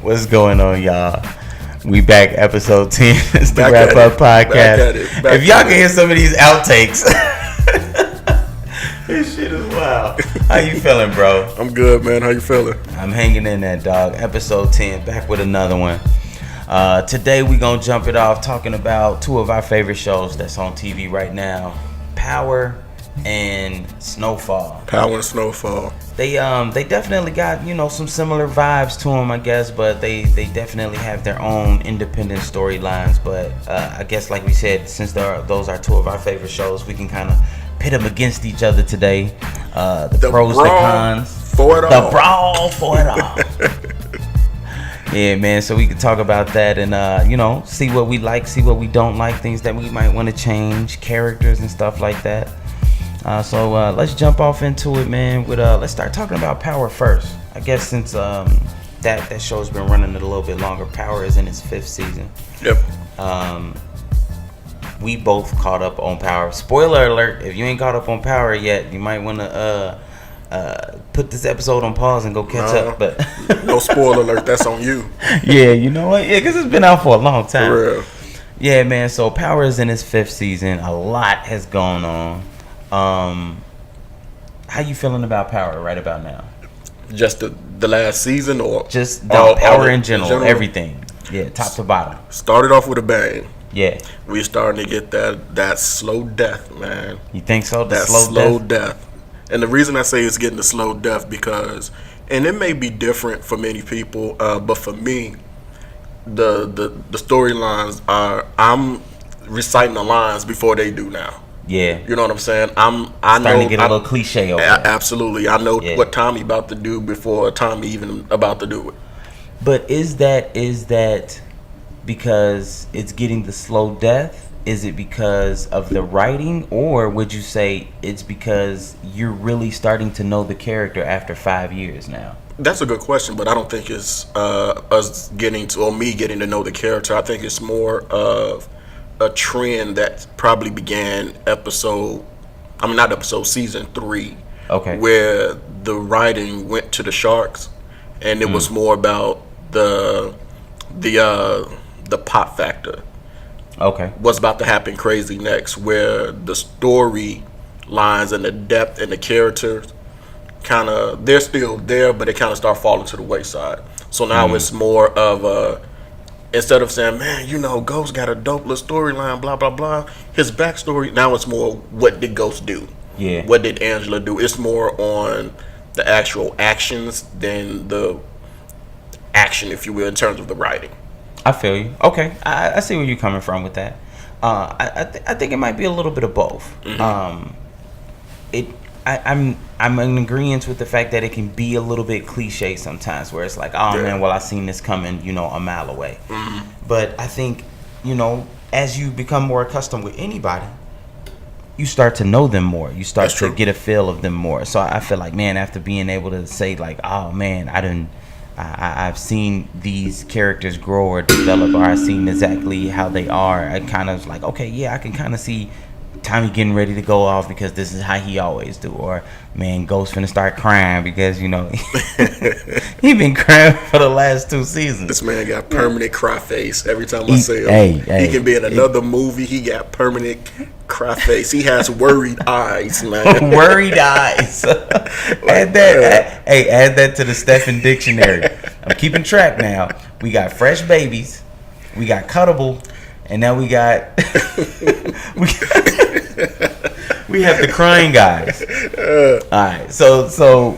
What's going on, y'all? We back, episode 10. It's the Back Wrap at Up it. Podcast. Back If y'all at can hear some of these outtakes, this shit is wild. How you feeling, bro? I'm good, man. How you feeling? I'm hanging in there, dog. Episode 10, back with another one. Today we gonna jump it off talking about two of our favorite shows that's on TV right now, Power and Snowfall. Power and Snowfall. They definitely got, you know, some similar vibes to them, I guess, but they definitely have their own independent storylines. But I guess, like we said, since those are two of our favorite shows, we can kind of pit them against each other today. The pros, the cons, for it all. the brawl for it all. Yeah, man. So we can talk about that and you know, see what we like, see what we don't like, things that we might want to change, characters and stuff like that. So let's jump off into it, man. With let's start talking about Power first. I guess since that show's been running a little bit longer. Power is in its 5th season. Yep. We both caught up on Power. Spoiler alert: if you ain't caught up on Power yet, you might want to put this episode on pause and go catch up. But no spoiler alert. That's on you. Yeah, you know what? Yeah, because it's been out for a long time. For real. Yeah, man. So Power is in its 5th season. A lot has gone on. How you feeling about Power right about now? Just the last season, or just Power in general, everything. Yeah, top to bottom. Started off with a bang. Yeah, We starting to get that slow death, man. you think so? That slow death. And the reason I say it's getting the slow death because, and it may be different for many people, but for me, the storylines are, I'm reciting the lines before they do now. Yeah, You know what I'm saying? starting to get a little cliche over there. Absolutely. I know what Tommy about to do before Tommy even about to do it. But is that because it's getting the slow death? Is it because of the writing, or would you say it's because you're really starting to know the character after 5 years now? That's a good question, but I don't think it's us getting to, or me getting to know the character. I think it's more of a trend that probably began season 3. Okay. Where the writing went to the sharks, and it was more about the pop factor. Okay. What's about to happen crazy next, where the story lines and the depth and the characters kind of, they're still there, but they kind of start falling to the wayside. So now it's more of a, instead of saying, man, you know, Ghost got a dope little storyline, blah, blah, blah, his backstory, now it's more, what did Ghost do? Yeah. What did Angela do? It's more on the actual actions than the action, if you will, in terms of the writing. I feel you. Okay, I see where you're coming from with that. I think it might be a little bit of both. I'm in agreement with the fact that it can be a little bit cliche sometimes, where it's like, oh man, well I seen this coming, you know, a mile away. But I think, you know, as you become more accustomed with anybody, you start to know them more. You start to get a feel of them more. So I feel like, man, after being able to say like, oh man, I've seen these characters grow or develop, or I've seen exactly how they are, I kind of like, okay, yeah, I can kind of see Tommy getting ready to go off because this is how he always do. Or, man, Ghost finna start crying because, you know, he been crying for the last 2 seasons. This man got permanent cry face every time I see him. He can be in another movie. He got permanent cry face. He has worried eyes, man. Worried eyes. Add that to the Stephan dictionary. I'm keeping track now. We got fresh babies. We got cuttable. And now we got we have the crying guys. All right, so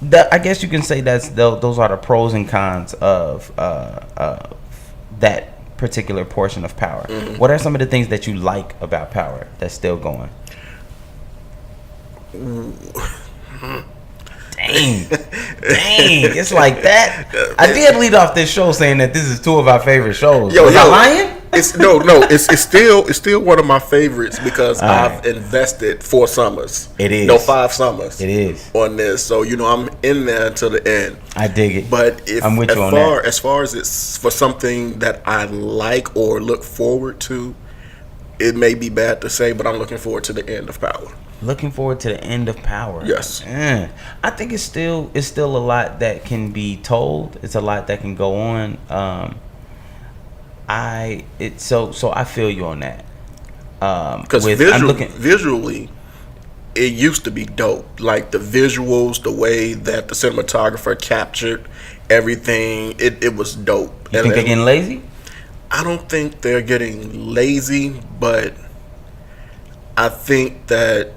that, I guess you can say those are the pros and cons of that particular portion of Power. What are some of the things that you like about Power that's still going? Dang, it's like that. I did lead off this show saying that this is two of our favorite shows. Was I lying? It's still one of my favorites because I've invested 4 summers. It is. No, 5 summers. It is. On this. So, you know, I'm in there until the end. I dig it. But I'm with you on that. As far as it's for something that I like or look forward to, it may be bad to say, but I'm looking forward to the end of Power. Looking forward to the end of Power. Yes. I think it's still a lot that can be told. It's a lot that can go on. So I feel you on that. Because visually, it used to be dope. Like the visuals, the way that the cinematographer captured everything, it was dope. You think they're getting lazy? I don't think they're getting lazy, but I think that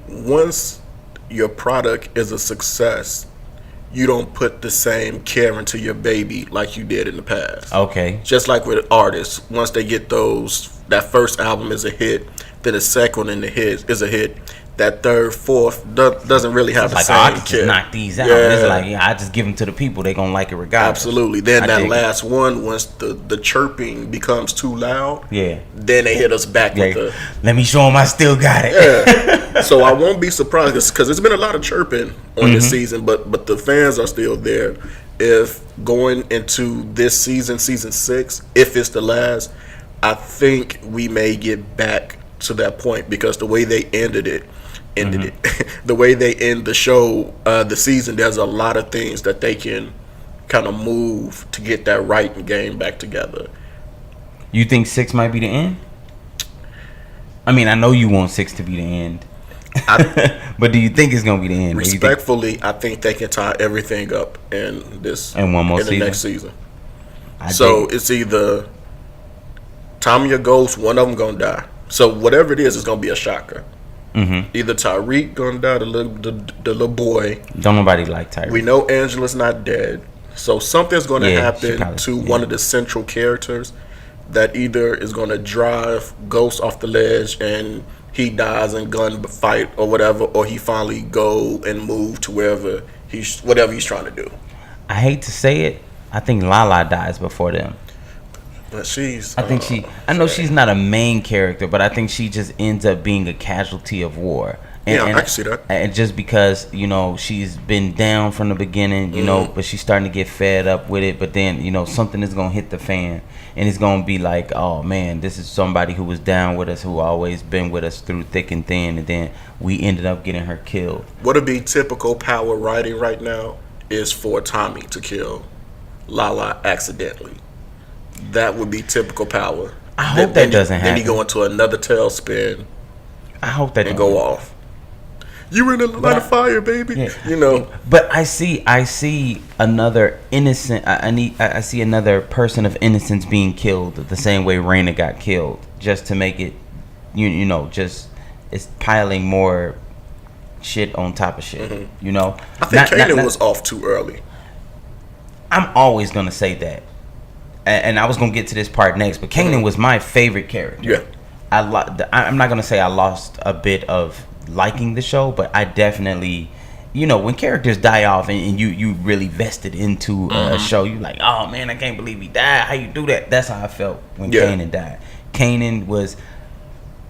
once your product is a success, you don't put the same care into your baby like you did in the past. Okay. Just like with artists, once they get that first album is a hit, then the second one is a hit. That third, fourth doesn't really have the same I can care. just knock these out. Yeah. It's like, I just give them to the people. They're going to like it regardless. Absolutely. Then that last one, once the chirping becomes too loud, then they hit us back with the... Let me show them I still got it. Yeah. So I won't be surprised because there's been a lot of chirping on this season, but the fans are still there. If going into this season 6, if it's the last, I think we may get back to that point because the way they ended it, the way they end the show, the season, there's a lot of things that they can kind of move to get that writing game back together. You think 6 might be the end? I mean, I know you want 6 to be the end. But do you think it's gonna be the end? Respectfully, I think they can tie everything up in one more the next season. So it's either Tommy or Ghost, one of them gonna die. So whatever it is, it's gonna be a shocker. Either Tyreek gonna die, the little boy. Don't nobody like Tyreek. We know Angela's not dead, so something's gonna happen to one of the central characters that either is gonna drive Ghost off the ledge and he dies in gunfight or whatever, or he finally go and move to whatever he's trying to do. I hate to say it, I think Lala dies before them. But I know she's not a main character, but I think she just ends up being a casualty of war. And I can see that. And just because, she's been down from the beginning, but she's starting to get fed up with it. But then, something is going to hit the fan. And it's going to be like, oh, man, this is somebody who was down with us, who always been with us through thick and thin. And then we ended up getting her killed. What would be typical Power writing right now is for Tommy to kill Lala accidentally. That would be typical Power. I hope that doesn't happen. Then he go into another tailspin. I hope that and go off. You in the line of fire, baby. Yeah. But I see another innocent. I see another person of innocence being killed the same way Raina got killed, just to make it, just it's piling more shit on top of shit. I think Kanan was off too early. I'm always gonna say that. And I was gonna get to this part next, but Kanan was my favorite character. Yeah, I'm not gonna say I lost a bit of liking the show, but I definitely, when characters die off and you really vested into a show, you like, oh man, I can't believe he died. How you do that? That's how I felt when Kanan died. Kanan was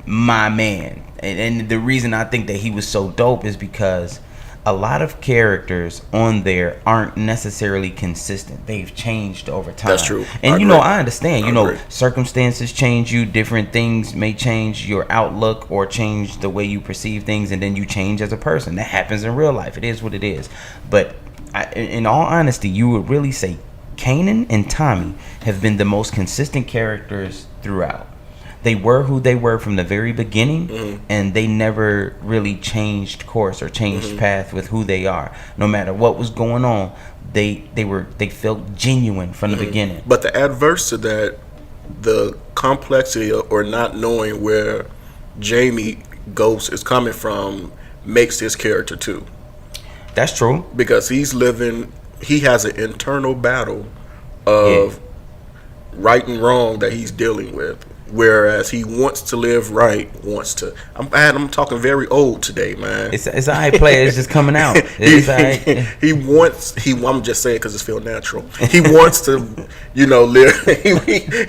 my man, and the reason I think that he was so dope is because a lot of characters on there aren't necessarily consistent. They've changed over time. That's true. And I understand. Circumstances change you. Different things may change your outlook or change the way you perceive things, and then you change as a person. That happens in real life. It is what it is. But in all honesty, you would really say Kanan and Tommy have been the most consistent characters throughout. They were who they were from the very beginning, and they never really changed course or changed path with who they are. No matter what was going on, they felt genuine from the beginning. But the adverse to that, the complexity or not knowing where Jamie Ghost is coming from makes his character too. That's true. Because he has an internal battle of right and wrong that he's dealing with. Whereas he wants to live right, I'm talking very old today, man. It's all right, player. It's just coming out. I'm just saying because it feels natural. He wants to, live.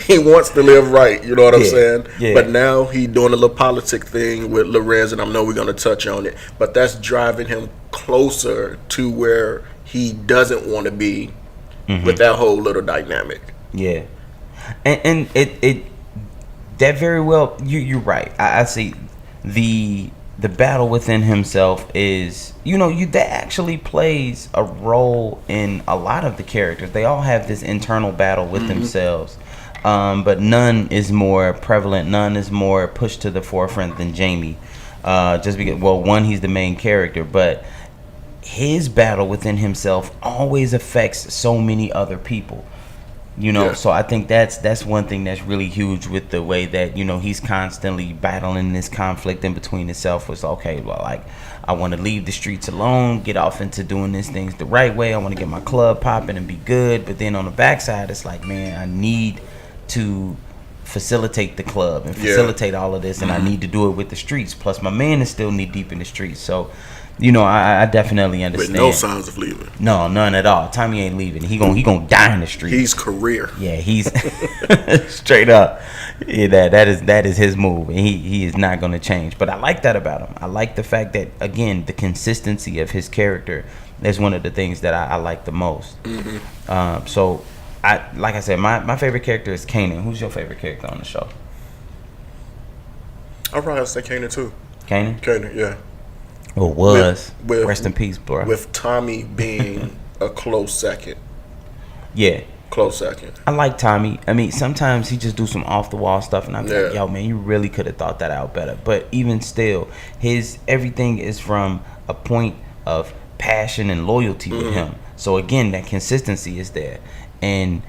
He wants to live right. You know what I'm saying? Yeah. But now he doing a little politic thing with Lorenz, and I know we're gonna touch on it. But that's driving him closer to where he doesn't want to be with that whole little dynamic. Yeah, and it that very well, you're right. I see the the battle within himself is, that actually plays a role in a lot of the characters. They all have this internal battle with themselves, but none is more prevalent, none is more pushed to the forefront than Jamie. Just because, well, one, he's the main character, but his battle within himself always affects so many other people. So I think that's one thing that's really huge with the way that he's constantly battling this conflict in between himself. Was okay, well, like, I want to leave the streets alone, get off into doing these things the right way. I want to get my club popping and be good. But then on the backside, it's like, man, I need to facilitate the club and facilitate all of this, and I need to do it with the streets. Plus, my man is still knee deep in the streets, so. I definitely understand. With no signs of leaving. No, none at all. Tommy ain't leaving. He gonna die in the street. He's career. Yeah, he's straight up. Yeah, that is his move, and he is not gonna change. But I like that about him. I like the fact that, again, the consistency of his character is one of the things that I like the most. So like I said, my favorite character is Kanan. Who's your favorite character on the show? I'd probably say Kanan too. Kanan, yeah. Or was. Rest in peace, bro. With Tommy being a close second. Yeah. Close second. I like Tommy. I mean, sometimes he just do some off the wall stuff, and I'm like, yo, man, you really could have thought that out better. But even still, his everything is from a point of passion and loyalty with him. So again, that consistency is there, and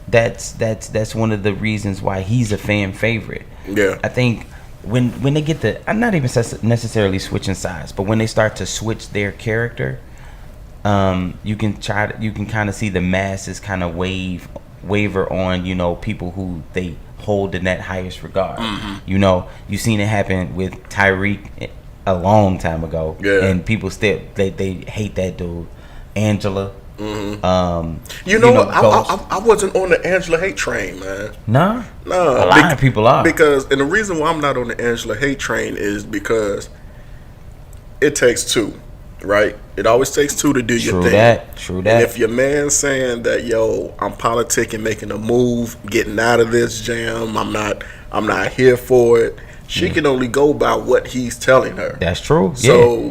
that's one of the reasons why he's a fan favorite. Yeah. I think when they get I'm not even necessarily switching sides, but when they start to switch their character, you can kind of see the masses kind of waver on people who they hold in that highest regard. You've seen it happen with Tyreek a long time ago, and people still they hate that dude. Angela. I wasn't on the Angela hate train, man. No, a lot of people are, and the reason why I'm not on the Angela hate train is because it takes two, right? It always takes two to do your thing. True that. And if your man's saying that, yo, I'm politicking, making a move, getting out of this jam, I'm not here for it. She can only go by what he's telling her. That's true. So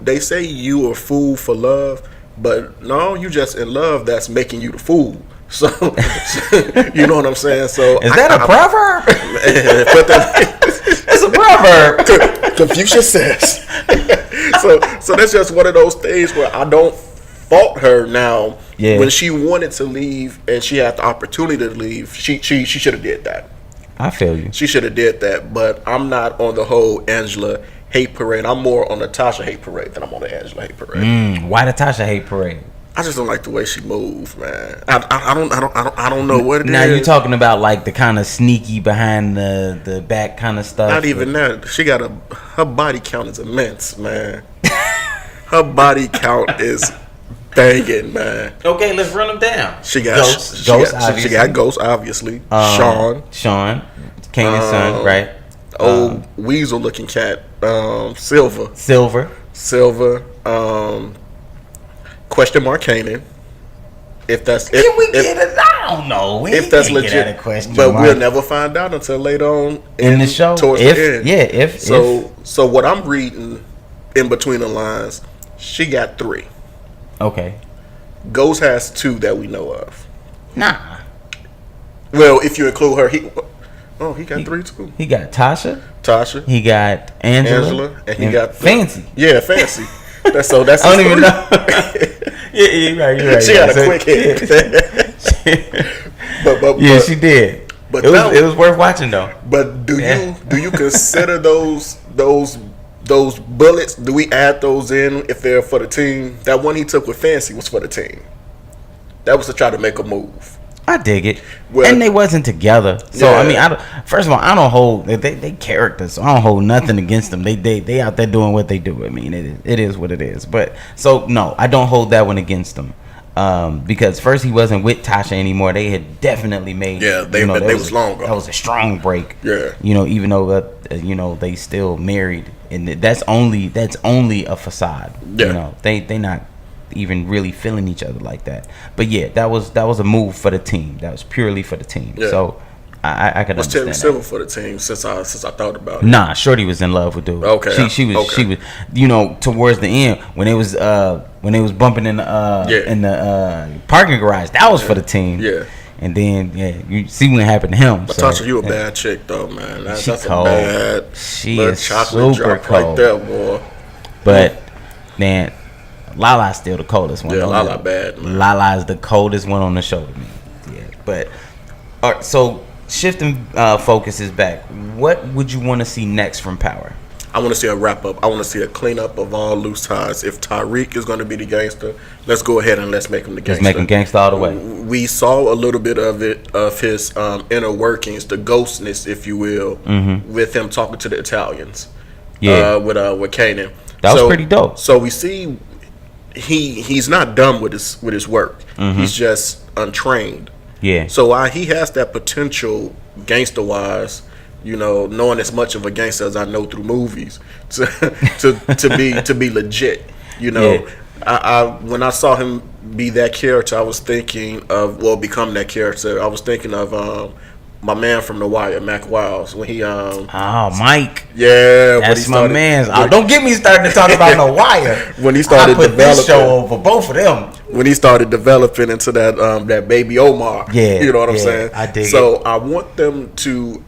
they say you a fool for love. But no, you just in love. That's making you the fool. So you know what I'm saying. So is that a proverb? It's a proverb. Confucius says. So that's just one of those things where I don't fault her now. Yeah. When she wanted to leave and she had the opportunity to leave, she should have did that. I feel you. She should have did that. But I'm not on the whole Angela hate parade. I'm more on the Tasha hate parade than I'm on the Angela hate parade. Why the Tasha hate parade? I just don't like the way she moves, man. I don't know what it now is. Now you're talking about like the kind of sneaky behind the back kind of stuff. Not even that. She got her body count is immense, man. Her body count is banging, man. Okay, let's run them down. She got Ghost. She got Ghost, obviously. Sean, Kanan's son, right? Old weasel looking cat, Silver. Question mark Kanan. If that's can we get it? I don't know. If that's legit, but we'll never find out until later on in the show. Towards the end. Yeah. So what I'm reading in between the lines, she got 3. Okay. Ghost has 2 that we know of. Nah. Well, if you include her, he got 3 too. He got Tasha. He got Angela, and he got Fancy. Yeah, Fancy. That's I don't even know. Yeah, you're right. She got a quick hit. but she did. But it was worth watching though. But do you consider those bullets? Do we add those in if they're for the team? That one he took with Fancy was for the team. That was to try to make a move. I dig it. Well, and they wasn't together. So I mean, first of all, I don't hold they characters. So I don't hold nothing against them. They out there doing what they do. I mean, it is what it is. But so no, I don't hold that one against them. Because first he wasn't with Tasha anymore. They had definitely made they was long gone. That was a strong break. Yeah. Even though they still married, and that's only a facade. Yeah. They not even really feeling each other like that. But yeah, that was a move for the team. That was purely for the team. Yeah. So I could Was understand Terry that. Silver for the team since I thought about it? Nah, Shorty was in love with dude. Okay, She was, you know, towards the end when it was bumping in the parking garage. That was for the team. Yeah. And then you see what happened to him. Natasha, you a bad chick though, man. That's cold. a bad. She is chocolate super drop cold. right there, boy. But man, Lala's still the coldest one. Yeah, Lala bad, man. Lala is the coldest one on the show to me. Yeah, but all right, so shifting focuses back, what would you want to see next from Power? I want to see a wrap up. I want to see a cleanup of all loose ties. If Tyreek is going to be the gangster, let's go ahead and let's make him the gangster. Let's make him gangster all the way. We saw a little bit of it, of his inner workings, the ghostness, if you will, with him talking to the Italians. Yeah, with Kanan. That was pretty dope. So we see he's not done with his work. He's just untrained. Yeah. So he has that potential gangster wise, you know, knowing as much of a gangster as I know through movies to be legit. You know, Yeah. I when I saw him be that character, I was thinking of become that character. I was thinking of my man from The Wire, Mac Wiles, when he Mike. Yeah, That's my man's. Don't get me started to talk about The Wire. When he started I put this developing, show over both of them. when he started developing into that baby Omar. Yeah, you know what I'm saying? I dig So I want them to.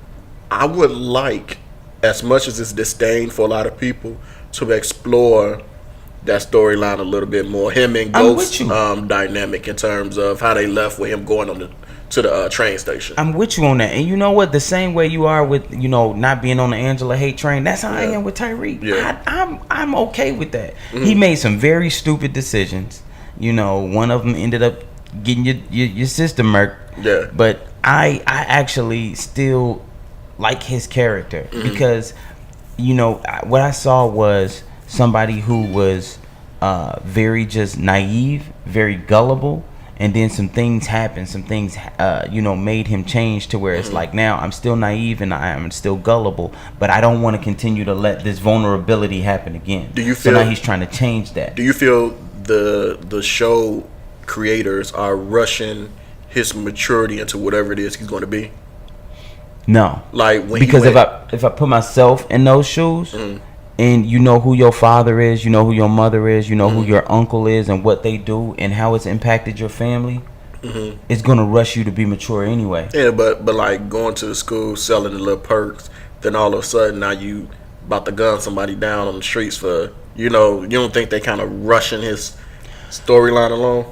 I would like, as much as it's disdain for a lot of people, to explore that storyline a little bit more. Him and Ghost dynamic in terms of how they left with him going to the train station. I'm with you on that. And you know what? The same way you are with, you know, not being on the Angela hate train, that's how I am with Tyreek. Yeah. I'm okay with that. He made some very stupid decisions. You know, one of them ended up getting your sister murked. Yeah. But I actually still like his character because, you know, what I saw was somebody who was very just naive, very gullible. And then some things happened. Some things, you know, made him change to where it's like, now I'm still naive and I am still gullible, but I don't want to continue to let this vulnerability happen again. Do you so feel? Now he's trying to change that. Do you feel the show creators are rushing his maturity into whatever it is he's going to be? No, Like when because if I put myself in those shoes. And you know who your father is, you know who your mother is, you know who your uncle is, and what they do, and how it's impacted your family. It's gonna rush you to be mature anyway. Yeah, but like going to the school selling the little perks, then all of a sudden now you about to gun somebody down on the streets for, you know, you don't think they kind of rushing his storyline along?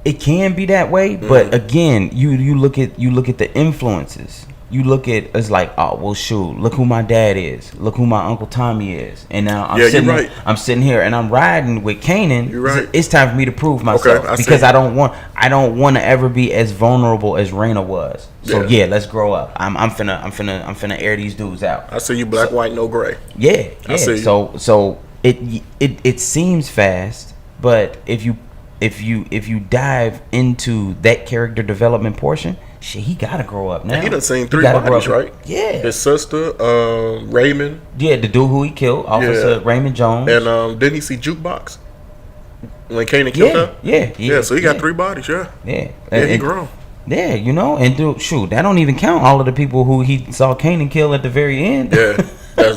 It can be that way, but again, you look at the influences. You look at it's like, oh well, shoot, look who my dad is, look who my Uncle Tommy is, and now I'm sitting here and I'm riding with Kanan. You're right. It's time for me to prove myself because I don't want to ever be as vulnerable as Raina was. So yeah, let's grow up. I'm finna air these dudes out. I see you, black, white, no gray. Yeah. I see you. So it seems fast, but if you dive into that character development portion, shit, he gotta grow up now. He done seen 3 bodies, right? Yeah. His sister, Raymond. Yeah, the dude who he killed, Officer Raymond Jones. And didn't he see Jukebox when Kanan killed her? Yeah. So he got 3 bodies, Yeah. Yeah, he grown. Yeah, you know, and dude, shoot, that don't even count all of the people who he saw Kanan kill at the very end. Yeah,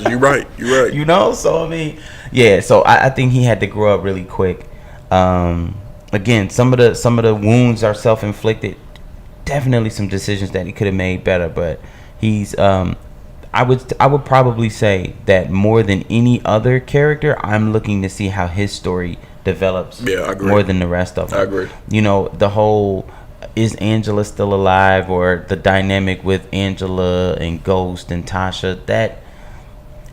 you're right. You know, so I mean, yeah. So I think he had to grow up really quick. Again, some of the wounds are self-inflicted. Definitely some decisions that he could have made better, but he's I would probably say that more than any other character, I'm looking to see how his story develops. Yeah, I agree. More than the rest of them. I agree. You know, the whole is Angela still alive, or the dynamic with Angela and Ghost and Tasha, that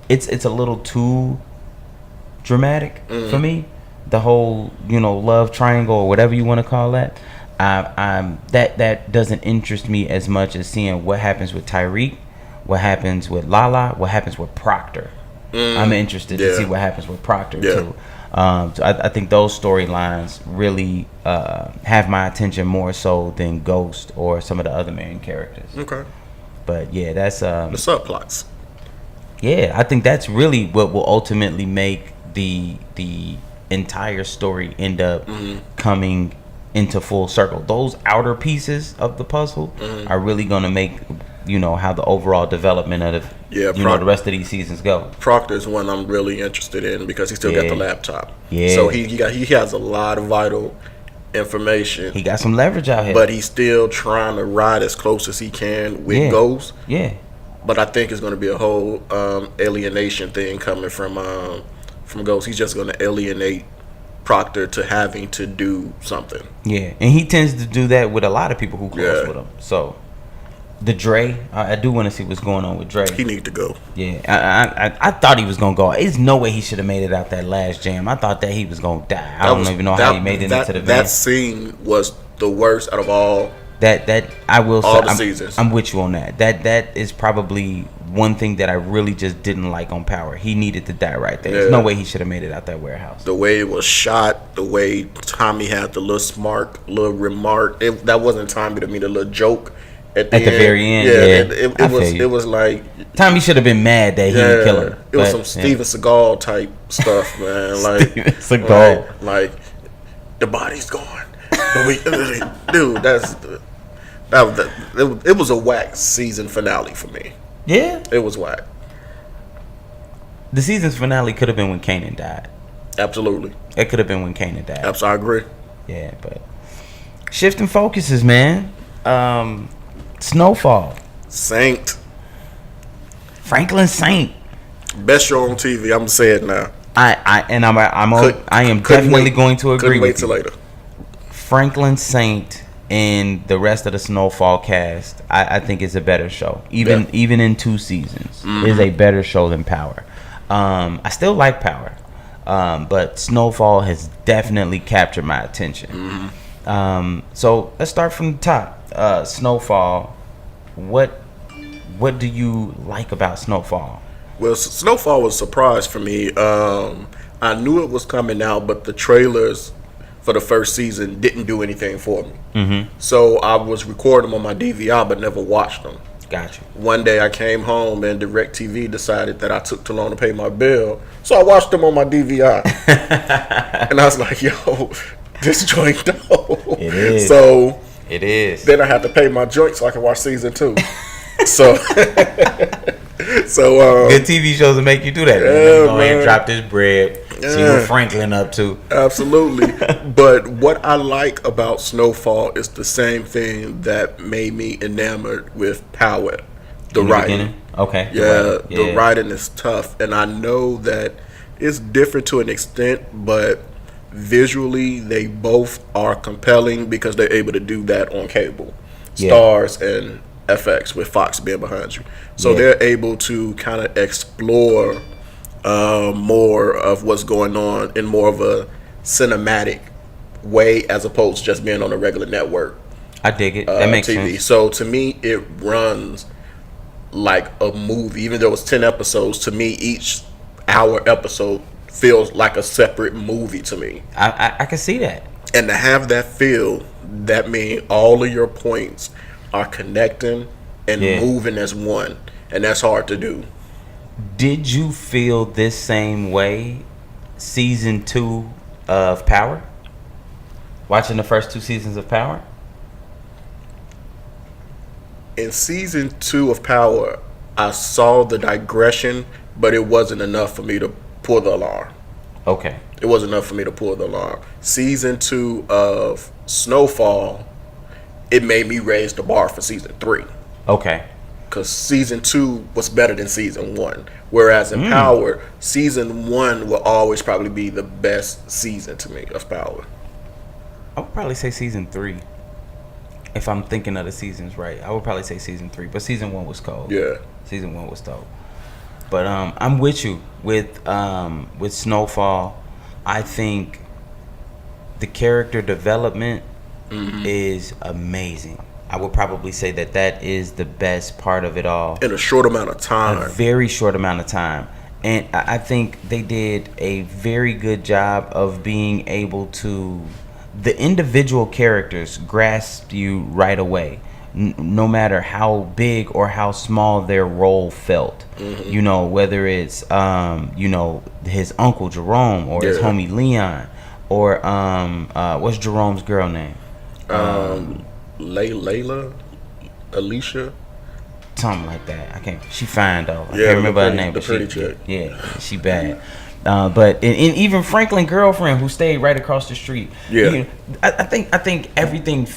it's a little too dramatic for me. The whole, you know, love triangle or whatever you want to call that. That doesn't interest me as much as seeing what happens with Tyreek, what happens with Lala, what happens with Proctor. I'm interested to see what happens with Proctor too. So I think those storylines really have my attention more so than Ghost or some of the other main characters. Okay. But yeah, that's the subplots. Yeah, I think that's really what will ultimately make the entire story end up coming into full circle. Those outer pieces of the puzzle are really going to make, how the overall development of the rest of these seasons go. Proctor is one I'm really interested in because he still got the laptop. Yeah. So he has a lot of vital information. He got some leverage out here. But he's still trying to ride as close as he can with Ghost. Yeah. But I think it's going to be a whole alienation thing coming from Ghost. He's just going to alienate Proctor to having to do something. Yeah, and he tends to do that with a lot of people who close with him. So, the Dre, I do want to see what's going on with Dre. He need to go. Yeah, I thought he was going to go. There's no way he should have made it out that last jam. I thought that he was going to die. I don't even know how he made it into the van. That scene was the worst out of all. That I will say, all the seasons. I'm with you on that. That is probably one thing that I really just didn't like on Power. He needed to die right there. There's no way he should have made it out that warehouse. The way it was shot, the way Tommy had the little remark. That wasn't Tommy to me. The little joke at the very end. It was like Tommy should have been mad that he didn't kill him. It was some Steven Seagal type stuff, man. Like Steven Seagal. Like the body's gone. Dude, it was a whack season finale for me. Yeah, it was whack. The season's finale could have been when Kanan died. Absolutely, it could have been when Kanan died. Absolutely, I agree. Yeah, but shifting focuses, man. Snowfall, Saint, Franklin Saint, best show on TV. I'm gonna say it now. I am definitely going to agree with you. Till later. Franklin Saint and the rest of the Snowfall cast, I think is a better show. Even in 2 seasons, is a better show than Power. I still like Power, but Snowfall has definitely captured my attention. So let's start from the top. Snowfall, what do you like about Snowfall? Well, Snowfall was a surprise for me. I knew it was coming out, but the trailers for the first season didn't do anything for me. So I was recording them on my DVR but never watched them. Gotcha. One day I came home and DirecTV decided that I took too long to pay my bill, so I watched them on my DVR. And I was like, yo, this joint dope. It is. So it is. Then I had to pay my joint so I could watch season 2. So good TV shows will make you do that. Yeah, go ahead and drop this bread. See what Franklin up to. Absolutely. But what I like about Snowfall is the same thing that made me enamored with Power. The writing. Okay. Yeah, the writing is tough. And I know that it's different to an extent, but visually they both are compelling because they're able to do that on cable. Stars and FX with Fox being behind you. So they're able to kind of explore more of what's going on in more of a cinematic way as opposed to just being on a regular network. I dig it. That makes TV. sense. So to me, it runs like a movie. Even though it's 10 episodes, to me, each hour episode feels like a separate movie to me. I can see that. And to have that feel, that means all of your points are connecting and moving as one. And that's hard to do. Did you feel this same way season 2 of Power? Watching the first 2 seasons of Power? In season 2 of Power, I saw the digression, but it wasn't enough for me to pull the alarm. Okay. It wasn't enough for me to pull the alarm. Season 2 of Snowfall, it made me raise the bar for season 3. Okay. Because season 2 was better than season 1. Whereas in Power, season 1 will always probably be the best season to me of Power. I would probably say season 3. If I'm thinking of the seasons right, I would probably say season 3. But season 1 was cold. Yeah. Season 1 was dope. But I'm with you with Snowfall. I think the character development is amazing. I would probably say that is the best part of it all. In a short amount of time. A very short amount of time. And I think they did a very good job of being able to... The individual characters grasp you right away. No matter how big or how small their role felt. You know, whether it's, his uncle Jerome or his homie Leon. Or, what's Jerome's girl name? Layla, Alicia. Something like that. I can't. She fine though. I Yeah, can't remember her pretty- name. the But pretty she, chick. yeah, she bad. But and even Franklin's girlfriend who stayed right across the street. Yeah. you know, I think everything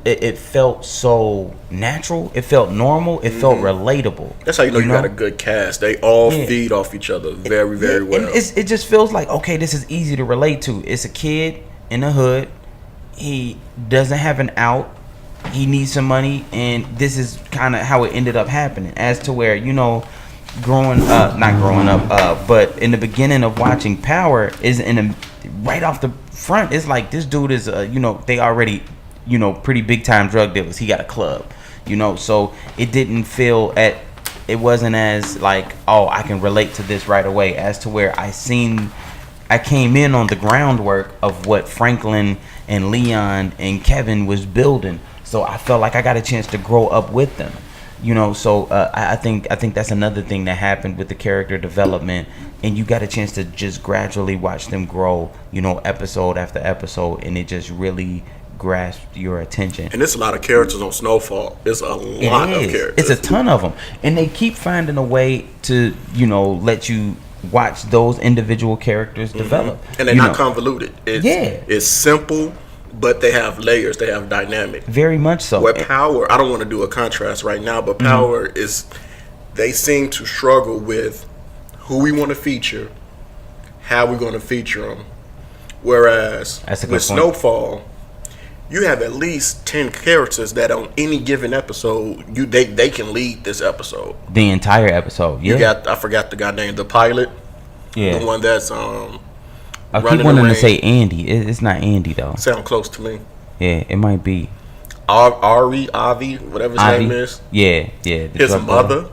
it felt so natural. It felt normal. It felt relatable. That's how you know you got a good cast. They all Yeah. feed off each other very, very well. And it just feels like, okay, this is easy to relate to. It's a kid in the hood. He doesn't have an out. He needs some money, and this is kind of how it ended up happening. As to where, not growing up, but in the beginning of watching Power is right off the front. It's like this dude is, they already, pretty big time drug dealers. He got a club, so it didn't feel it wasn't as like, oh, I can relate to this right away. As to where I came in on the groundwork of what Franklin and Leon and Kevin was building. So I felt like I got a chance to grow up with them, So I think that's another thing that happened with the character development, and you got a chance to just gradually watch them grow, episode after episode, and it just really grasped your attention. And there's a lot of characters on Snowfall. There's a lot of characters. It's a ton of them, and they keep finding a way to let you watch those individual characters develop. And they're not convoluted. It's simple. But they have layers. They have dynamic. Very much so. Where Power, I don't want to do a contrast right now, but Power is, they seem to struggle with who we want to feature, how we're going to feature them. Whereas with Snowfall, you have at least 10 characters that on any given episode, they can lead this episode. The entire episode, yeah. I forgot the guy named the pilot. Yeah. The one that's I keep wanting to say Andy. It's not Andy though. Sound close to me. Yeah, it might be. Avi, whatever his name is. Yeah. His mother.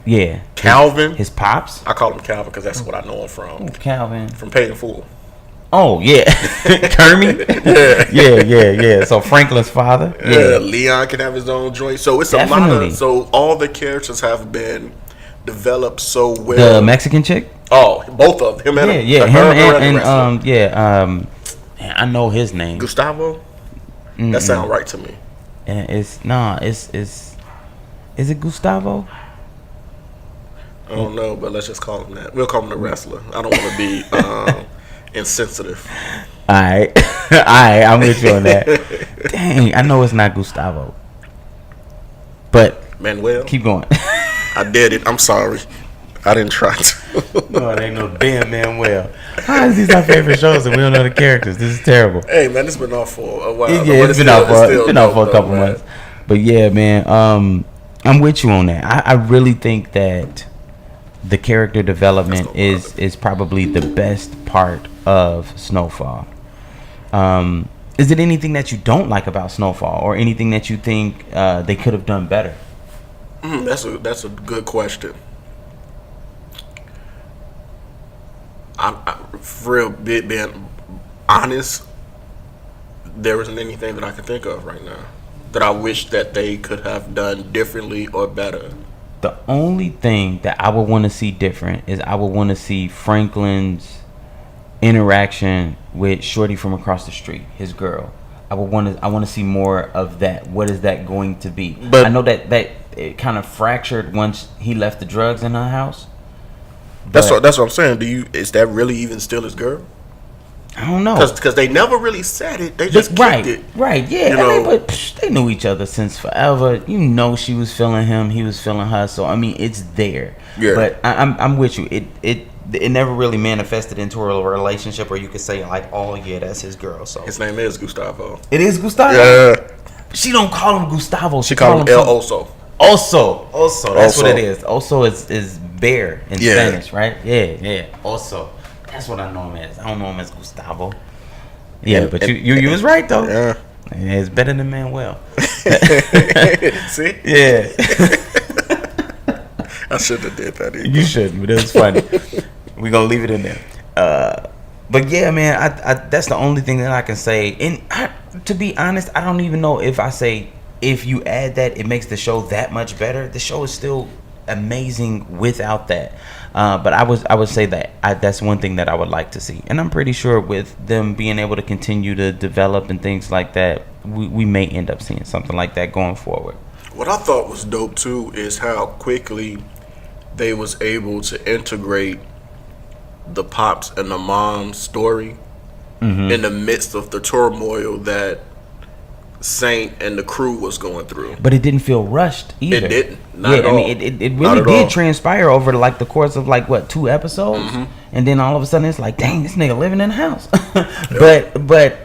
Yeah. Calvin. His pops. I call him Calvin because that's what I know him from. Calvin. From Paid in Full. Oh, yeah. Kermit? Yeah. So Franklin's father. Yeah. Leon can have his own joint. So it's Definitely. a lot of, so all the characters have been developed so well. The Mexican chick? Oh, both of them. Him and I know his name. Gustavo? That sounds right to me. And is it Gustavo? I don't know, but let's just call him that. We'll call him the wrestler. I don't want to be insensitive. Alright, I'm with you on that. Dang, I know it's not Gustavo. But Manuel? Keep going. I did it. I'm sorry. I didn't try to. No, it ain't no damn Manuel. How is these our favorite shows and we don't know the characters? This is terrible. Hey man, it's been off for a while. Yeah, it's been off for a couple months. But yeah, man, I'm with you on that. I really think that the character development is probably the best part of Snowfall. Is it anything that you don't like about Snowfall, or anything that you think they could have done better? That's a good question. I'm for real, being honest, there isn't anything that I can think of right now that I wish that they could have done differently or better. The only thing that I would want to see different is I would want to see Franklin's interaction with Shorty from across the street, his girl. I want to see more of that. What is that going to be? But I know that it kind of fractured once he left the drugs in her house. That's what I'm saying. Is that really even still his girl? I don't know. Because they never really said it. They just kicked it. Right, yeah. But they knew each other since forever. She was feeling him. He was feeling her. So, it's there. Yeah. But I'm with you. It never really manifested into a relationship where you could say, like, oh, yeah, that's his girl. So his name is Gustavo. It is Gustavo? Yeah. She don't call him Gustavo. She call him El Oso. Oso. That's what it is. Oso is bear in Spanish, right? Yeah. Oso. That's what I know him as. I don't know him as Gustavo. Yeah, but you was right though. Yeah. It's better than Manuel. See? Yeah. I shouldn't have did that either. You shouldn't, but it was funny. We're gonna leave it in there. But yeah, man, I that's the only thing that I can say. And to be honest, I don't even know if I say if you add that, it makes the show that much better. The show is still amazing without that. But I would say that that's one thing that I would like to see, and I'm pretty sure with them being able to continue to develop and things like that, we may end up seeing something like that going forward. What I thought was dope too is how quickly they was able to integrate the pops and the mom's story in the midst of the turmoil that Saint and the crew was going through. But it didn't feel rushed either. It didn't. Not at all. I mean, it really did transpire over like the course of like what, 2 episodes, and then all of a sudden it's like, dang, this nigga living in the house. But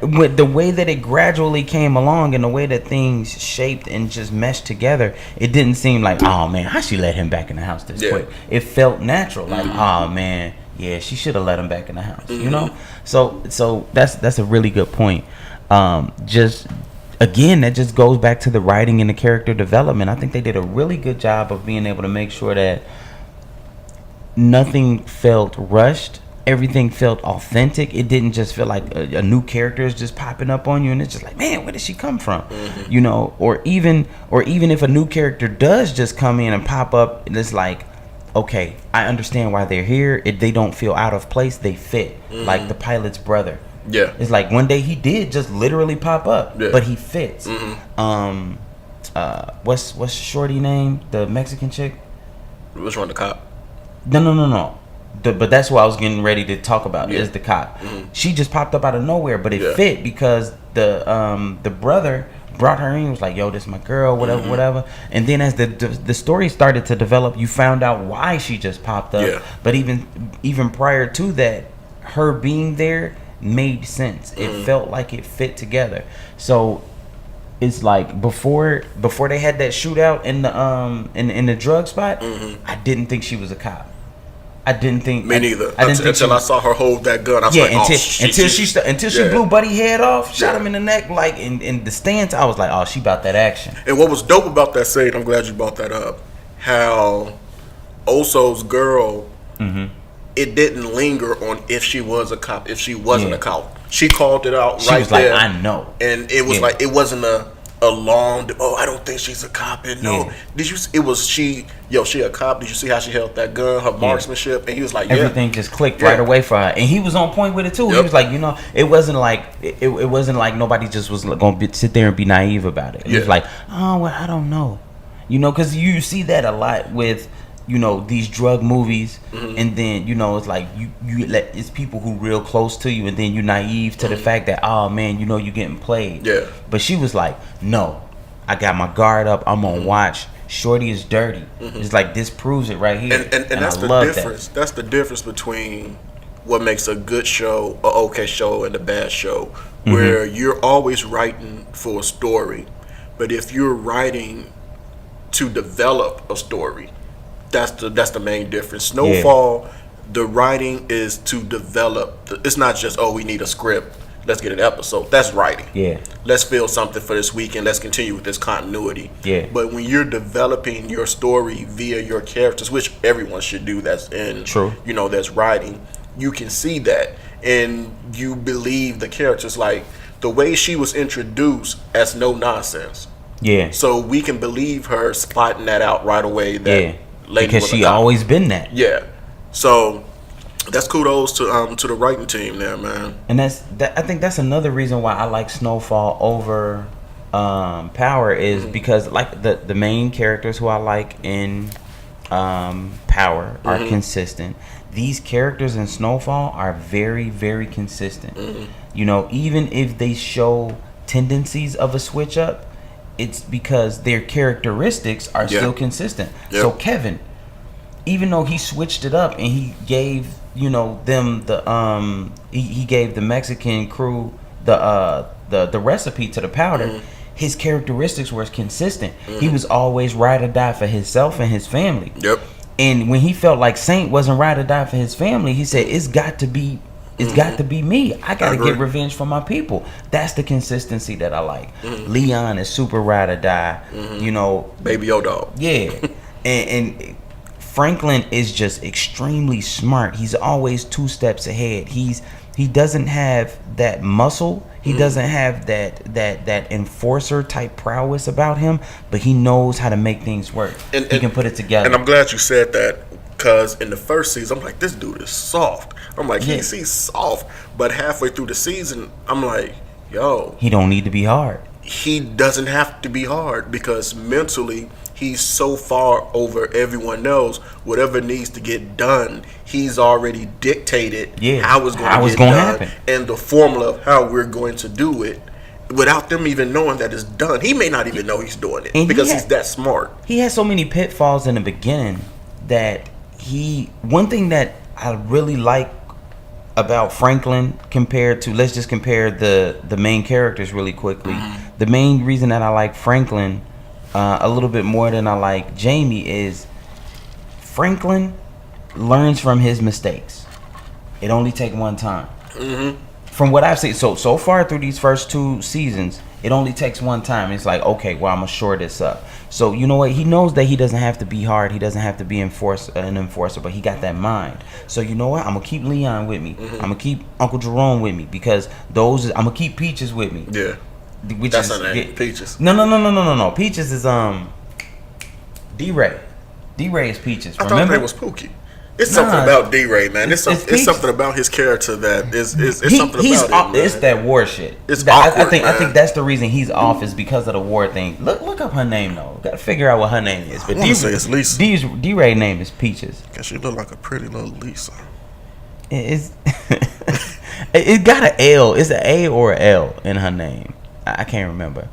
with the way that it gradually came along and the way that things shaped and just meshed together, it didn't seem like, oh man, how she let him back in the house this quick. It felt natural, like, oh man, yeah, she should have let him back in the house, you know. So that's a really good point. Just again, that just goes back to the writing and the character development. I think they did a really good job of being able to make sure that nothing felt rushed. Everything felt authentic. It didn't just feel like a new character is just popping up on you, and it's just like, man, where did she come from? You know, or even if a new character does just come in and pop up, it's like, okay, I understand why they're here. They don't feel out of place. They fit, like the pilot's brother. Yeah, it's like one day he did just literally pop up, but he fits. What's Shorty name? The Mexican chick? Which one? The cop? No. But that's what I was getting ready to talk about. Is the cop? She just popped up out of nowhere, but it fit because the brother brought her in. He was like, yo, this is my girl, whatever. And then as the story started to develop, you found out why she just popped up. But even prior to that, her being there made sense. It felt like it fit together. So it's like before they had that shootout in the drug spot, I didn't think she was a cop. I didn't think me neither. Until I saw her hold that gun. I was like, until she blew Buddy head off, shot him in the neck, like in the stance. I was like, oh, she about that action. And what was dope about that scene, I'm glad you brought that up. How Oso's girl. It didn't linger on if she was a cop, if she wasn't a cop. She called it out she right was there. Like, I know. And it was like, it wasn't a long, I don't think she's a cop. And no, did you, it was she a cop. Did you see how she held that gun, her marksmanship? And he was like, everything just clicked right away for her. And he was on point with it too. He was like, you know, it wasn't like nobody just was going to sit there and be naive about it. It was like, oh, well, I don't know. You know, because you see that a lot with, you know, these drug movies, and then, you know, it's like you let it's people who real close to you, and then you naive to the fact that, oh man, you know, you getting played. But she was like, no, I got my guard up. I'm on watch. Shorty is dirty. It's like, this proves it right here. And that's the difference. That's the difference between what makes a good show, an okay show, and a bad show, where you're always writing for a story, but if you're writing to develop a story, that's the main difference. Snowfall, the writing is to develop. It's not just, we need a script, let's get an episode. That's writing. Let's fill something for this week and let's continue with this continuity. But when you're developing your story via your characters, which everyone should do, that's in you know, that's writing, you can see that and you believe the characters. Like the way she was introduced as no nonsense. So we can believe her spotting that out right away. That because she always been that. So that's kudos to the writing team there, man. And I think that's another reason why I like Snowfall over Power is because like the main characters who I like in Power are consistent. These characters in Snowfall are very, very consistent. You know, even if they show tendencies of a switch up, it's because their characteristics are still consistent. So Kevin, even though he switched it up and he gave, you know, them the he gave the Mexican crew the recipe to the powder, his characteristics were consistent. He was always ride or die for himself and his family. And when he felt like Saint wasn't ride or die for his family, he said, it's got to be me. I gotta get revenge for my people. That's the consistency that I like. Leon is super ride or die. You know, baby yo dog. And Franklin is just extremely smart. He's always 2 steps ahead. He doesn't have that muscle. He doesn't have that enforcer type prowess about him, but he knows how to make things work. And he can put it together. And I'm glad you said that, because in the first season, I'm like, this dude is soft. I'm like, he's soft. But halfway through the season, I'm like, yo, he don't need to be hard. he doesn't have to be hard because mentally he's so far over everyone else. Whatever needs to get done, he's already dictated how it's going to get done happen. And the formula of how we're going to do it without them even knowing that it's done. He may not even know he's doing it because he's that smart. He has so many pitfalls in the beginning that one thing that I really like about Franklin compared to, let's just compare the main characters really quickly. Mm-hmm. The main reason that I like Franklin a little bit more than I like Jamie is Franklin learns from his mistakes. It only takes one time. Mm-hmm. From what I've seen, so far through these first 2 seasons, it only takes one time. It's like, okay, well, I'm gonna shore this up. So you know what? He knows that he doesn't have to be hard. He doesn't have to be an enforcer, but he got that mind. So you know what? I'm gonna keep Leon with me. Mm-hmm. I'm gonna keep Uncle Jerome with me because I'm gonna keep Peaches with me. Yeah, that's her name. Peaches. No. Peaches is D-Ray. D-Ray is Peaches. I thought her name was Pookie. It's something about D-Ray, man. It's something about his character that is something about it. It's that war shit. It's awkward, I think that's the reason he's off is because of the war thing. Look up her name though. Got to figure out what her name is. But I say it's Lisa. D-Ray name is Peaches. Cause she look like a pretty little Lisa. It got an L. It's an A or an L in her name. I can't remember,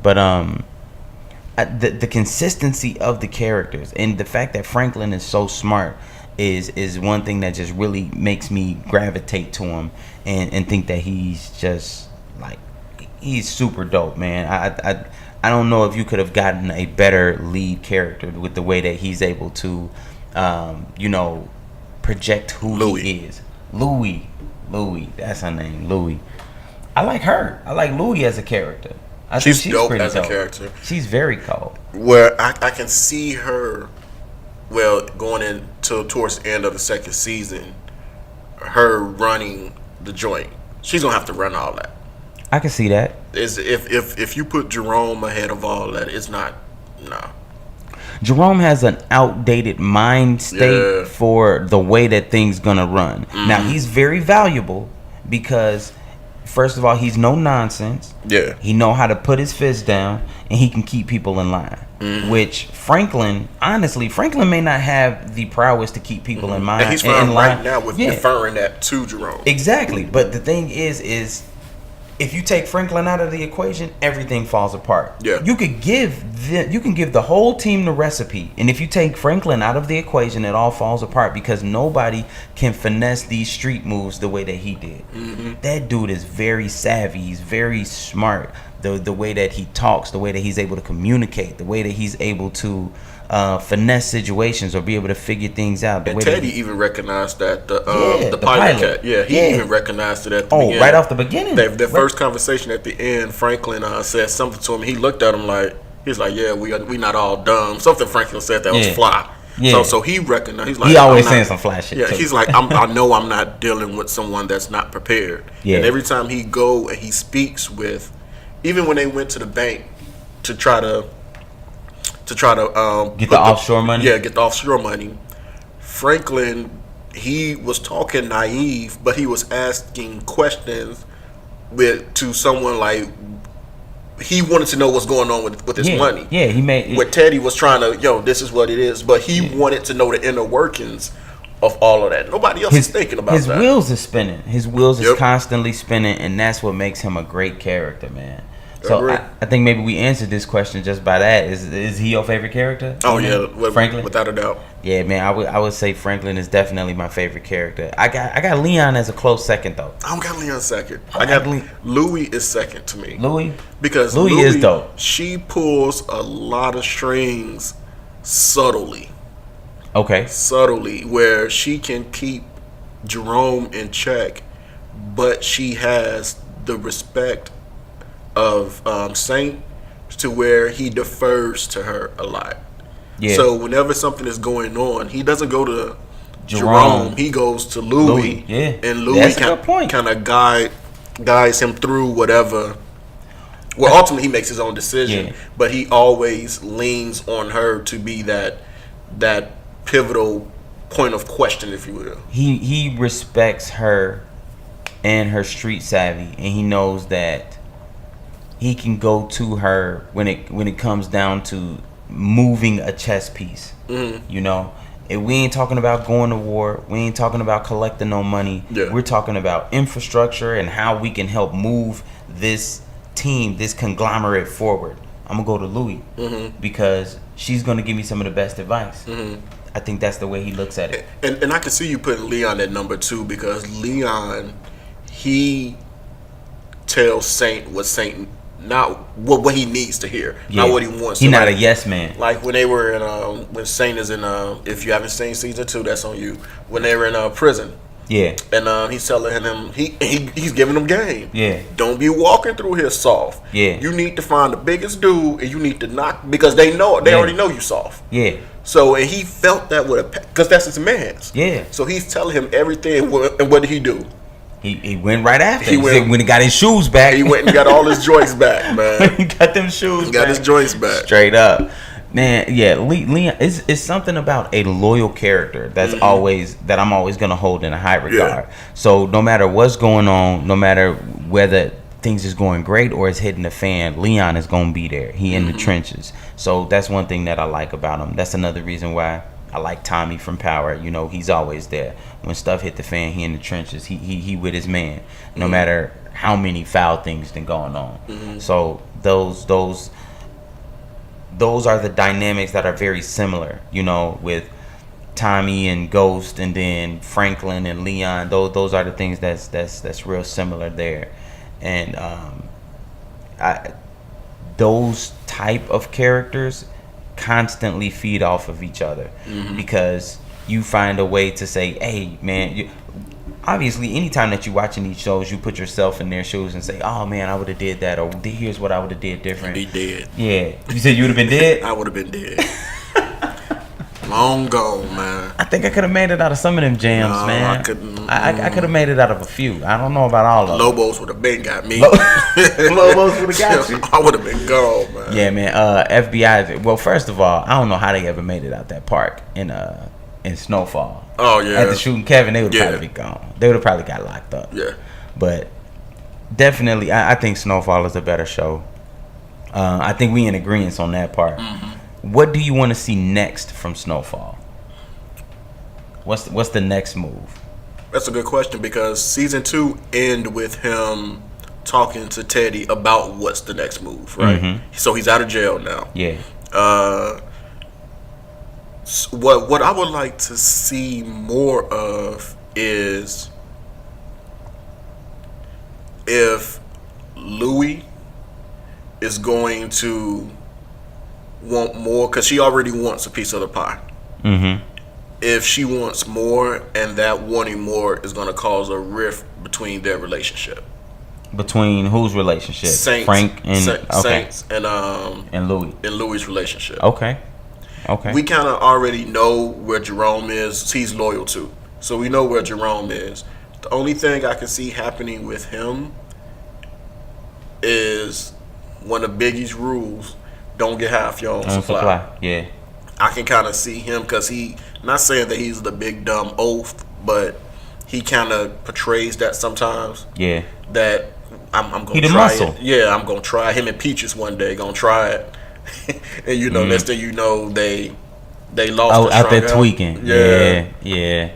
but the consistency of the characters and the fact that Franklin is so smart is one thing that just really makes me gravitate to him and think that he's just like he's super dope, man. I don't know if you could have gotten a better lead character with the way that he's able to project who he is. Louis, that's her name, Louis. I like her. I like Louis as a character. She's dope as a character. She's very cold. Where I can see her, going into towards the end of the second season, her running the joint. She's gonna have to run all that. I can see that. If you put Jerome ahead of all that, it's not. Nah. Jerome has an outdated mind state for the way that things gonna run. Mm-hmm. Now he's very valuable because, first of all, he's no nonsense. Yeah. He know how to put his fist down and he can keep people in line. Mm-hmm. Which Franklin may not have the prowess to keep people in mind. And he's fine right now with deferring that to Jerome. Exactly. But the thing is if you take Franklin out of the equation, everything falls apart. Yeah. You can give the whole team the recipe, and if you take Franklin out of the equation, it all falls apart because nobody can finesse these street moves the way that he did. Mm-hmm. That dude is very savvy. He's very smart. The way that he talks, the way that he's able to communicate, the way that he's able to finesse situations or be able to figure things out. And Teddy even recognized that the pilot cat. Yeah, he even recognized it at the beginning. Right off the beginning. Their first conversation at the end, Franklin said something to him. He looked at him he's like, yeah, we not all dumb. Something Franklin said that was fly. Yeah. So he recognized. He's like, he always saying some fly shit. Yeah, too. He's like, I know I'm not dealing with someone that's not prepared. Yeah. And every time he go and he speaks with, even when they went to the bank to try to get the offshore money. Yeah, get the offshore money. Franklin, he was talking naive, but he was asking questions to someone like he wanted to know what's going on with his money. Yeah, he made. Where Teddy was trying to, this is what it is, but he wanted to know the inner workings of all of that. Nobody else is thinking about that. His wheels is spinning. His wheels is constantly spinning, and that's what makes him a great character, man. So I think maybe we answered this question just by that. Is he your favorite character? Oh yeah, Franklin, without a doubt. Yeah, man, I would say Franklin is definitely my favorite character. I got Leon as a close second though. I don't got Leon second. I got Louis is second to me. Louis, because Louis is dope. She pulls a lot of strings subtly. Okay. Subtly, where she can keep Jerome in check, but she has the respect of Saint to where he defers to her a lot. Yeah. So whenever something is going on, he doesn't go to Jerome. He goes to Louis. Yeah. And Louis kind of guides him through whatever. Well, ultimately he makes his own decision, but he always leans on her to be that pivotal point of question, if you will. He respects her and her street savvy, and he knows that he can go to her when it comes down to moving a chess piece. You know, and we ain't talking about going to war. We ain't talking about collecting no money. Yeah. We're talking about infrastructure and how we can help move this team, this conglomerate forward. I'm gonna go to Louis because she's gonna give me some of the best advice. I think that's the way he looks at it. And I can see you putting Leon at number 2 because Leon, he tells Saint what Saint not what he needs to hear, not what he wants. He's not a yes man. Like when they were in when Saint is in if you haven't seen season 2, that's on you. When they were in prison. Yeah. And he's telling him he's giving him game. Yeah. Don't be walking through here soft. Yeah. You need to find the biggest dude and you need to knock because they already know you soft. Yeah. So and he felt that with because that's his man's. Yeah. So he's telling him everything. And what did he do? He went right after. He went, when he got his shoes back. He went and got all his joints back, man. He got them shoes. He got back. his joints back. Straight up. Man, yeah, Leon it's something about a loyal character that's always that I'm always gonna hold in a high regard. Yeah. So no matter what's going on, no matter whether things is going great or it's hitting the fan, Leon is gonna be there. He in the trenches. So that's one thing that I like about him. That's another reason why I like Tommy from Power. You know, he's always there. When stuff hit the fan, he in the trenches. He with his man, no matter how many foul things been going on. So those are the dynamics that are very similar, you know, with Tommy and Ghost, and then Franklin and Leon. Those are the things that's real similar there, and those type of characters constantly feed off of each other because you find a way to say, hey man, obviously anytime that you're watching these shows, you put yourself in their shoes and say, oh man, I would have did that, or here's what I would have did different. Be dead. Yeah. You said you would have been dead? I would have been dead. Long gone, man. I think I could have made it out of some of them jams, man. I couldn't. I could have made it out of a few. I don't know about all of them. Lobos would have been got me. Lobos would have got you. I would have been gone, man. Yeah, man. FBI. Well, first of all, I don't know how they ever made it out that park in Snowfall. Oh yeah. After shooting Kevin, they would probably be gone. They would have probably got locked up. Yeah. But definitely, I think Snowfall is a better show. I think we in agreement on that part. What do you want to see next from Snowfall? What's the next move? That's a good question because season 2 end with him talking to Teddy about what's the next move, right? So he's out of jail now. Yeah. What I would like to see more of is if Louis is going to want more, because she already wants a piece of the pie. If she wants more, and that wanting more is going to cause a rift between their relationship. Between whose relationship? Saints, Frank and Saints and Louis. And Louis' relationship. Okay. We kind of already know where Jerome is. He's loyal to, so we know where Jerome is. The only thing I can see happening with him is one of Biggie's rules: don't get half your own supply. Yeah. I can kind of see him because not saying that he's the big dumb oaf, but he kind of portrays that sometimes. Yeah. That I'm gonna the try muscle. it. Yeah, I'm gonna try him and Peaches one day. Gonna try it, and you know, next thing you know, they lost. Out there tweaking. Yeah.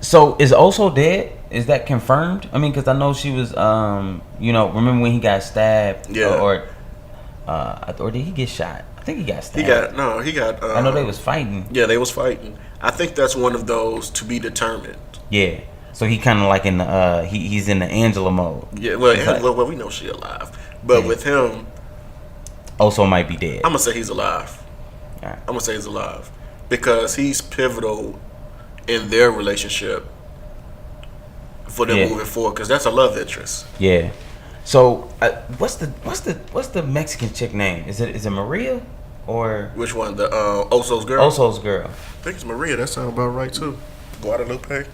So is Oso dead? Is that confirmed? I mean, because I know she was, remember when he got stabbed? Yeah. Or did he get shot? I think he got stabbed. He got. I know they was fighting. Yeah, they was fighting. I think that's one of those to be determined. Yeah. So he kind of like in the he's in the Angela mode. Yeah. Well, we know she alive, but with him, Oso might be dead. I'm gonna say he's alive. All right. I'm gonna say he's alive because he's pivotal in their relationship for them moving forward. Because that's a love interest. Yeah. So what's the Mexican chick name? Is it Maria or which one? The Oso's girl. Oso's girl. I think it's Maria. That sounds about right too. Guadalupe.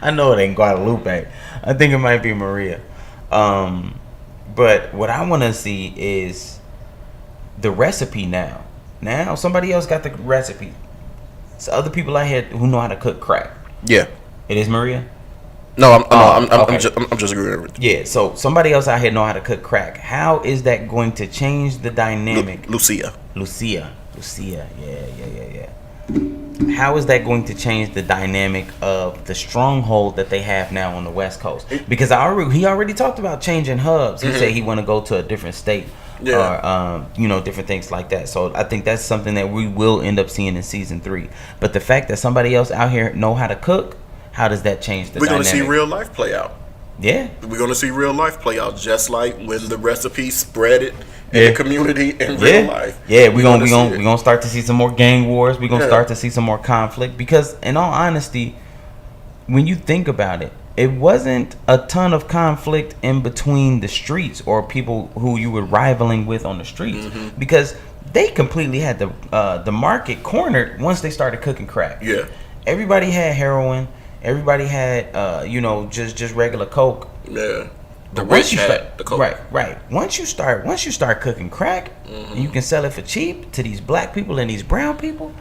I know it ain't Guadalupe. I think it might be Maria. But what I want to see is the recipe now. Now somebody else got the recipe. So other people out here who know how to cook crack. Yeah. It is Maria. No, Okay. I'm just agreeing with you. Yeah, so somebody else out here know how to cook crack. How is that going to change the dynamic? Lucia. Lucia. Yeah. How is that going to change the dynamic of the stronghold that they have now on the West Coast? Because he already talked about changing hubs. He said he want to go to a different state, or different things like that. So I think that's something that we will end up seeing in season 3. But the fact that somebody else out here know how to cook, how does that change the We're dynamic? going to see real life play out. Yeah. We're going to see real life play out, just like when the recipe spread it in the community in real life. Yeah, we're gonna start to see some more gang wars. We're gonna start to see some more conflict, because in all honesty, when you think about it, it wasn't a ton of conflict in between the streets or people who you were rivaling with on the streets, because they completely had the market cornered once they started cooking crack. Yeah. Everybody had heroin. Everybody had just regular coke. Yeah. The rich had the coke. Right. Once you start cooking crack, and you can sell it for cheap to these black people and these brown people,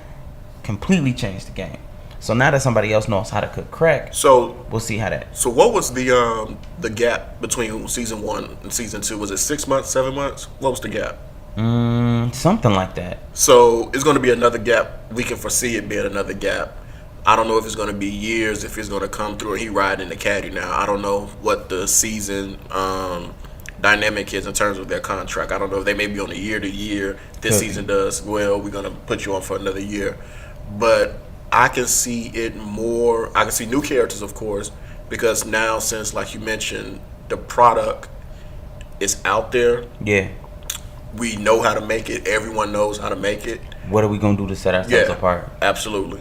completely changed the game. So now that somebody else knows how to cook crack, so we'll see how that. So what was the gap between season 1 and season 2? Was it 6 months, 7 months? What was the gap? Something like that. So it's going to be another gap. We can foresee it being another gap. I don't know if it's going to be years, if it's going to come through and he riding the caddy now. I don't know what the season dynamic is in terms of their contract. I don't know if they may be on a year to year. This season does well. We're going to put you on for another year. But I can see it more. I can see new characters, of course, because now, since, like you mentioned, the product is out there. Yeah. We know how to make it. Everyone knows how to make it. What are we going to do to set ourselves apart? Absolutely.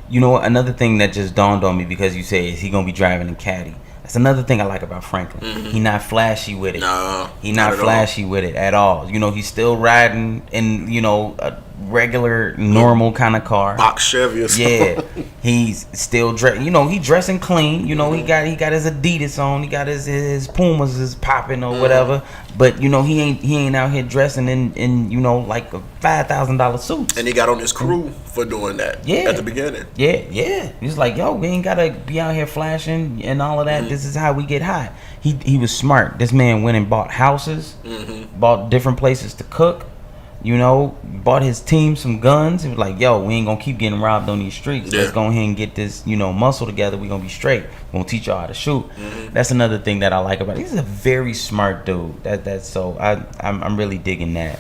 You know what? Another thing that just dawned on me, because you say, is he gonna be driving in caddy? That's another thing I like about Franklin. He not flashy with it. No, he not flashy with it at all. He's still riding in a regular, normal kind of car. Box Chevy or something. Yeah, he's still he dressing clean. He got his Adidas on. He got his Pumas is popping or whatever. But he ain't out here dressing in like a $5,000 suits. And he got on his crew for doing that. Yeah. At the beginning. Yeah. He's like, yo, we ain't gotta be out here flashing and all of that. This is how we get high. He was smart. This man went and bought houses, bought different places to cook. Bought his team some guns. He was like, yo, we ain't gonna keep getting robbed on these streets. Let's go ahead and get this, muscle together. We're gonna be straight. We're gonna teach y'all how to shoot. That's another thing that I like about it. He's a very smart dude. That's so I'm really digging that.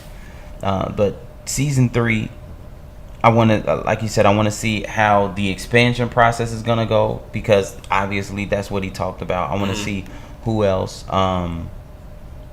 But season 3, I want to, like you said, I want to see how the expansion process is gonna go, because obviously that's what he talked about. I want to see who else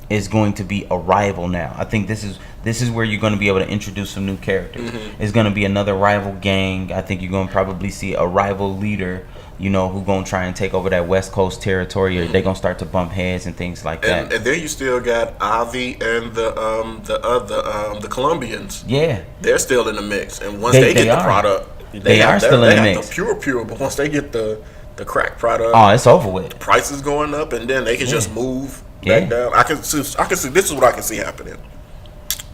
is going to be a rival now. I think this is where you're going to be able to introduce some new characters. It's going to be another rival gang. I think you're going to probably see a rival leader, who's going to try and take over that West Coast territory, or they're going to start to bump heads and things like that. And then you still got Avi and the Colombians. Yeah. They're still in the mix. And once they get the product, they are still in the mix. The pure, but once they get the crack product, it's over with. Prices going up, and then they can just move back down. I can see. This is what I can see happening.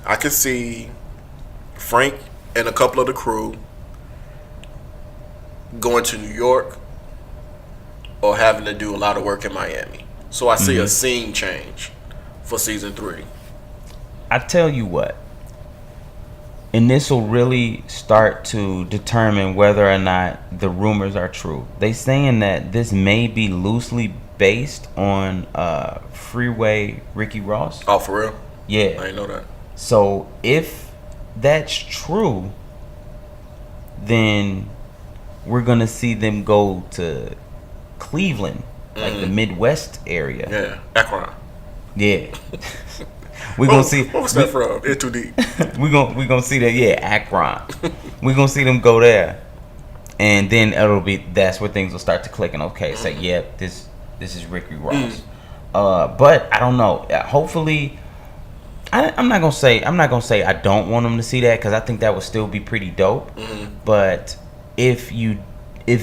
I can see Frank and a couple of the crew going to New York or having to do a lot of work in Miami. So I see a scene change for season 3. I tell you what, and this will really start to determine whether or not the rumors are true. They saying that this may be loosely based on Freeway Ricky Ross. Oh, for real? Yeah. I didn't know that. So if that's true, then we're gonna see them go to Cleveland, like the Midwest area. Yeah, Akron. Yeah. We're gonna see. What was that from? It's too deep. we gonna see that. Yeah, Akron. We're gonna see them go there, and then that's where things will start to click. And okay, say this is Ricky Ross. But I don't know. Hopefully. I'm not gonna say I don't want them to see that, because I think that would still be pretty dope. But if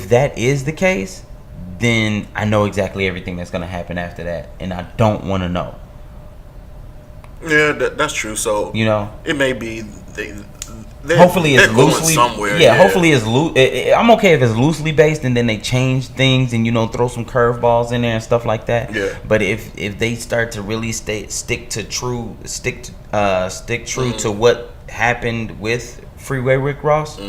that is the case, then I know exactly everything that's gonna happen after that, and I don't want to know. Yeah, that's true. So you know, it may be hopefully it's loosely somewhere. Hopefully it's loose. I'm okay if it's loosely based and then they change things and throw some curveballs in there and stuff like that. Yeah. But if they start to really stick true to what happened with Freeway Rick Ross,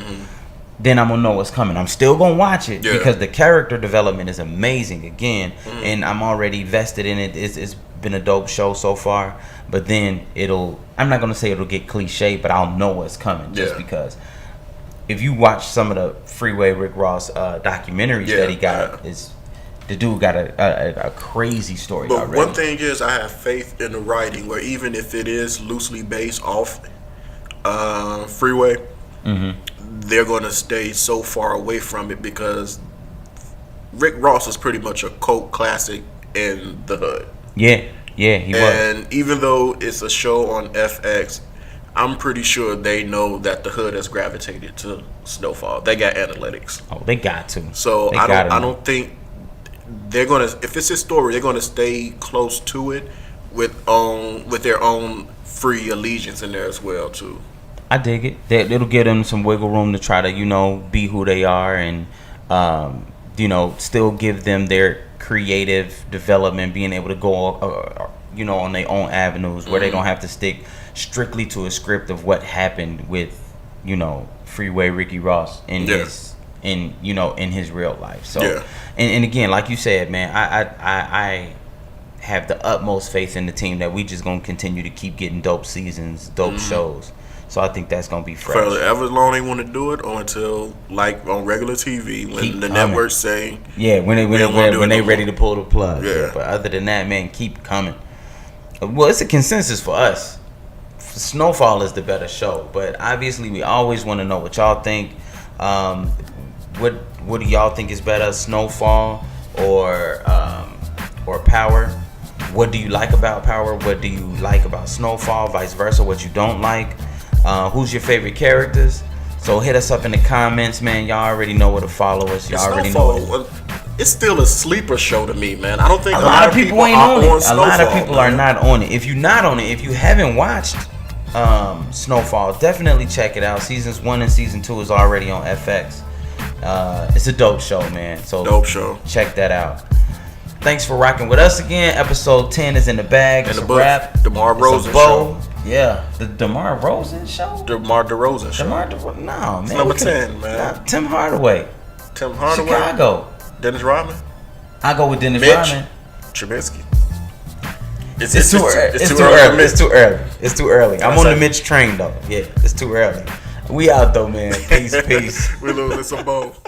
then I'm gonna know what's coming. I'm still gonna watch it because the character development is amazing again, and I'm already vested in it. It's been a dope show so far. But then I'm not gonna say it'll get cliche, but I'll know what's coming just because. If you watch some of the Freeway Rick Ross documentaries that he got, the dude got a crazy story but already. One thing is, I have faith in the writing, where even if it is loosely based off Freeway, they're going to stay so far away from it because Rick Ross is pretty much a cult classic in the hood. Yeah, he was. And even though it's a show on FX, I'm pretty sure they know that the hood has gravitated to Snowfall. They got analytics. Oh, they got to. So I don't think they're gonna. If it's his story, they're gonna stay close to it with their own free allegiance in there as well too. I dig it. It'll give them some wiggle room to try to be who they are and still give them their creative development, being able to go on their own avenues where they don't have to stick strictly to a script of what happened with Freeway Ricky Ross in his real life. So and again, like you said, man, I have the utmost faith in the team that we just gonna continue to keep getting dope seasons, dope shows. So I think that's gonna be fresh. For however long they want to do it, or until like on regular TV when the networks say when they ready to pull the plug. Yeah. But other than that, man, keep coming. Well, it's a consensus for us. Snowfall is the better show, but obviously we always want to know what y'all think. What do y'all think is better, Snowfall or Power? What do you like about Power? What do you like about Snowfall? Vice versa, what you don't like. Who's your favorite characters? So hit us up in the comments, man. Y'all already know where to follow us. Y'all already know. It's still a sleeper show to me, man. I don't think a lot of people ain't on it. A lot of people are man. not on it. If you're not on it, if you haven't watched Snowfall, definitely check it out. Seasons 1 and season 2 is already on FX. It's a dope show, man. So dope show. Check that out. Thanks for rocking with us again. Episode 10 is in the bag. It's a wrap. DeMar DeRozan show. Yeah, the DeMar DeRozan show. DeMar DeRozan show. No, man. It's number 10, man. Nah, Tim Hardaway. Chicago. Dennis Rodman. I go with Dennis Mitch Rodman. Trubisky. It's too early. It's too early. I'm on the Mitch train though. Yeah, it's too early. We out though, man. Peace. We losing some both.